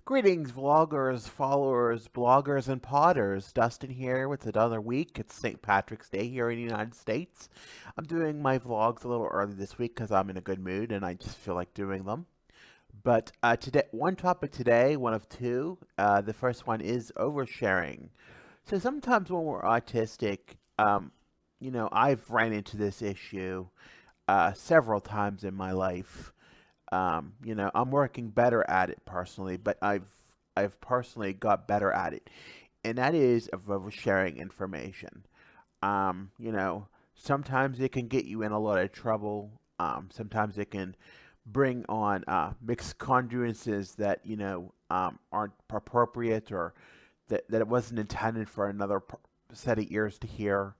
Greetings, vloggers, followers, bloggers, and podders. Dustin here with another week. It's St. Patrick's Day here in the United States. I'm doing my vlogs a little early this week because I'm in a good mood and I just feel like doing them. But today, one topic today, one of two. The first one is oversharing. So sometimes when we're autistic, I've ran into this issue several times in my life. I'm working better at it personally, but I've personally got better at it, and that is of oversharing information. Sometimes it can get you in a lot of trouble. Sometimes it can bring on mixed congruences that aren't appropriate, or that it wasn't intended for another set of ears to hear,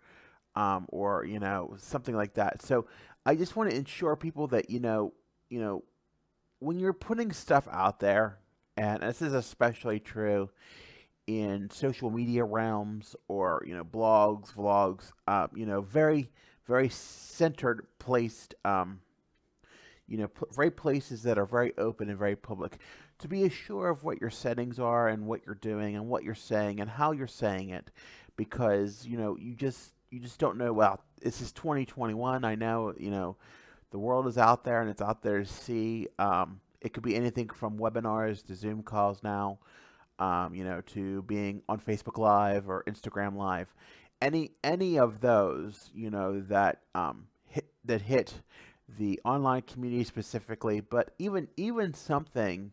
or something like that. So I just want to ensure people that you know when you're putting stuff out there, and this is especially true in social media realms or blogs, vlogs, very very centered, placed, very places that are very open and very public. To be assured of what your settings are and what you're doing and what you're saying and how you're saying it, because you just don't know. Well, this is 2021. I know the world is out there and it's out there to see. It could be anything from webinars to Zoom calls now, to being on Facebook Live or Instagram Live. Any of those, that hit the online community specifically, but even something,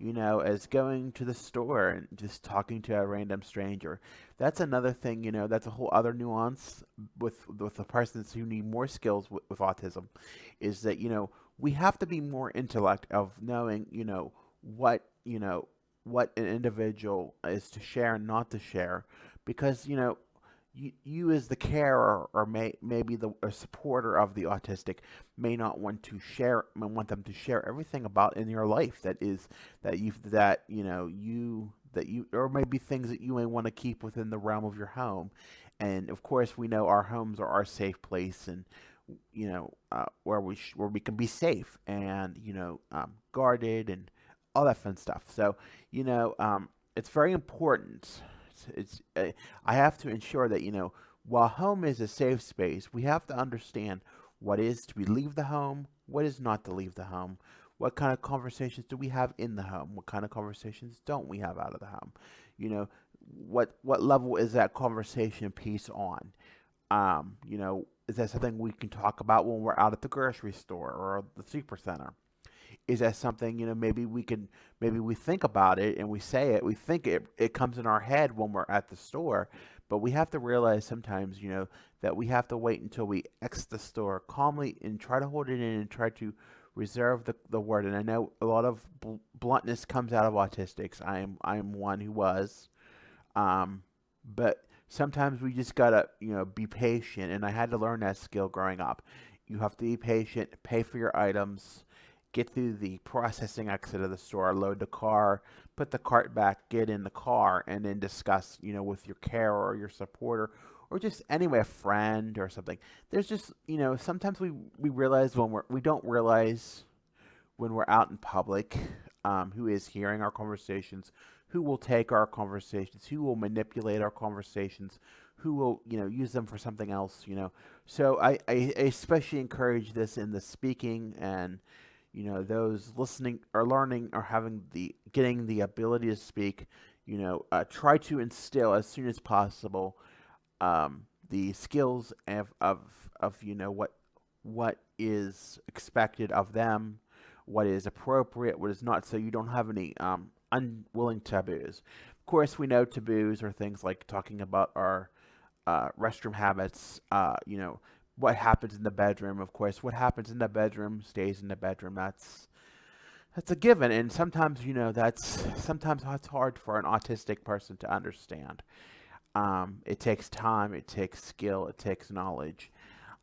as going to the store and just talking to a random stranger. That's another thing, that's a whole other nuance with the persons who need more skills with autism, is that, we have to be more intellect of knowing, what, what an individual is to share and not to share, because, you as the carer, or maybe the a supporter of the autistic, may not want them to share everything about in your life that is that you, or maybe things that you may want to keep within the realm of your home. And of course, we know our homes are our safe place, and where we can be safe and guarded and all that fun stuff. So it's very important. I have to ensure that while home is a safe space, we have to understand what is to be leave the home, what is not to leave the home, what kind of conversations do we have in the home, what kind of conversations don't we have out of the home. You know, what level is that conversation piece on? Is that something we can talk about when we're out at the grocery store or the super center? Is that something, maybe we think about it and we say it, we think it comes in our head when we're at the store, but we have to realize sometimes, that we have to wait until we exit the store calmly and try to hold it in and try to reserve the word. And I know a lot of bluntness comes out of autistics. I am one who was, but sometimes we just gotta, be patient. And I had to learn that skill growing up. You have to be patient, pay for your items, get through the processing exit of the store, load the car, put the cart back, get in the car, and then discuss, with your carer or your supporter, or just anyway, a friend or something. There's just, sometimes we realize we don't realize when we're out in public, who is hearing our conversations, who will take our conversations, who will manipulate our conversations, who will, use them for something else, So I especially encourage this in the speaking, and those listening or learning or getting the ability to speak, try to instill as soon as possible, the skills of what is expected of them, what is appropriate, what is not, so you don't have any unwilling taboos. Of course, we know taboos are things like talking about our restroom habits, what happens in the bedroom. Of course, what happens in the bedroom stays in the bedroom. That's a given, and sometimes that's hard for an autistic person to understand. It takes time, it takes skill, it takes knowledge.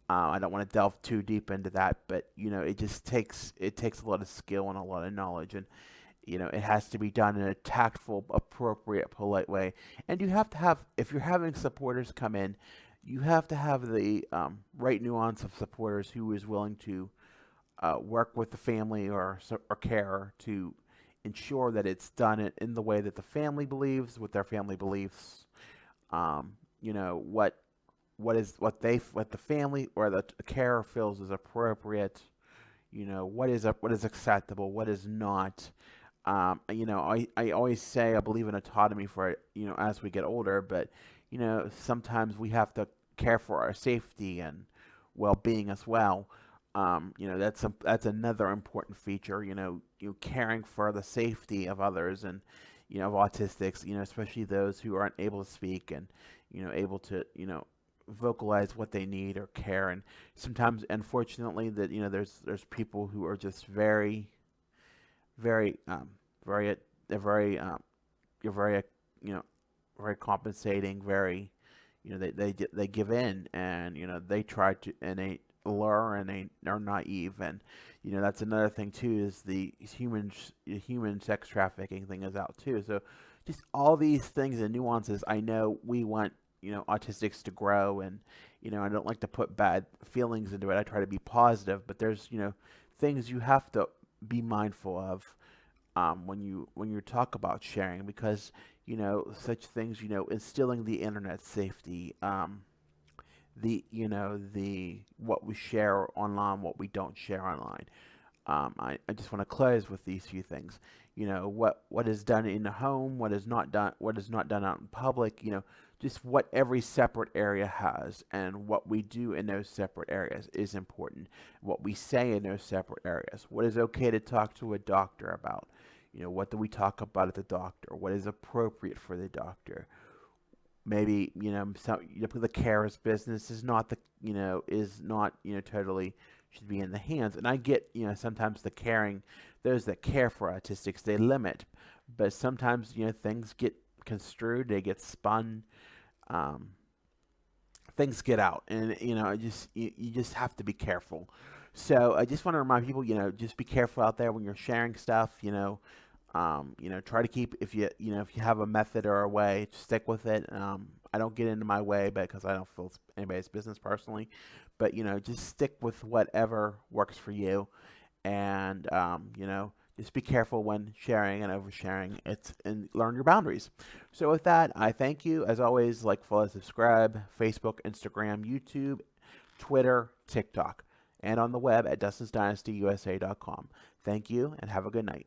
I don't want to delve too deep into that, but it takes a lot of skill and a lot of knowledge, and it has to be done in a tactful, appropriate, polite way. And you have to have, if you're having supporters come in, you have to have the right nuance of supporters who is willing to work with the family or carer to ensure that it's done in the way that the family believes, with their family beliefs. You know what the family or the carer feels is appropriate. You know what is acceptable, what is not. I always say I believe in autonomy for as we get older, but sometimes we have to care for our safety and well-being as well. That's another important feature. You caring for the safety of others and of autistics. Especially those who aren't able to speak and able to vocalize what they need or care. And sometimes, unfortunately, that there's people who are just very very they're very you're very you know very compensating, very they give in, and they try to, and they lure, and they are naive. And that's another thing too, is the human sex trafficking thing is out too. So just all these things and nuances. I know we want autistics to grow, and I don't like to put bad feelings into it. I try to be positive, but there's things you have to be mindful of when you talk about sharing, because such things, instilling the internet safety, the what we share online, what we don't share online. I just want to close with these few things. What is done in the home, what is not done out in public. Just what every separate area has, and what we do in those separate areas is important. What we say in those separate areas. What is okay to talk to a doctor about? What do we talk about at the doctor? What is appropriate for the doctor? Maybe the carer's business is not totally should be in the hands. And I get sometimes the caring, those that care for autistics, they limit, but sometimes things get construed, they get spun, um, things get out, and you just have to be careful. So I just want to remind people, just be careful out there when you're sharing stuff. Try to keep, if you have a method or a way, stick with it. I don't get into my way, because I don't feel it's anybody's business personally. But just stick with whatever works for you, and just be careful when sharing and oversharing. And learn your boundaries. So with that, I thank you as always. Like, follow, subscribe: Facebook, Instagram, YouTube, Twitter, TikTok, and on the web at DustinsDynastyUSA.com. Thank you, and have a good night.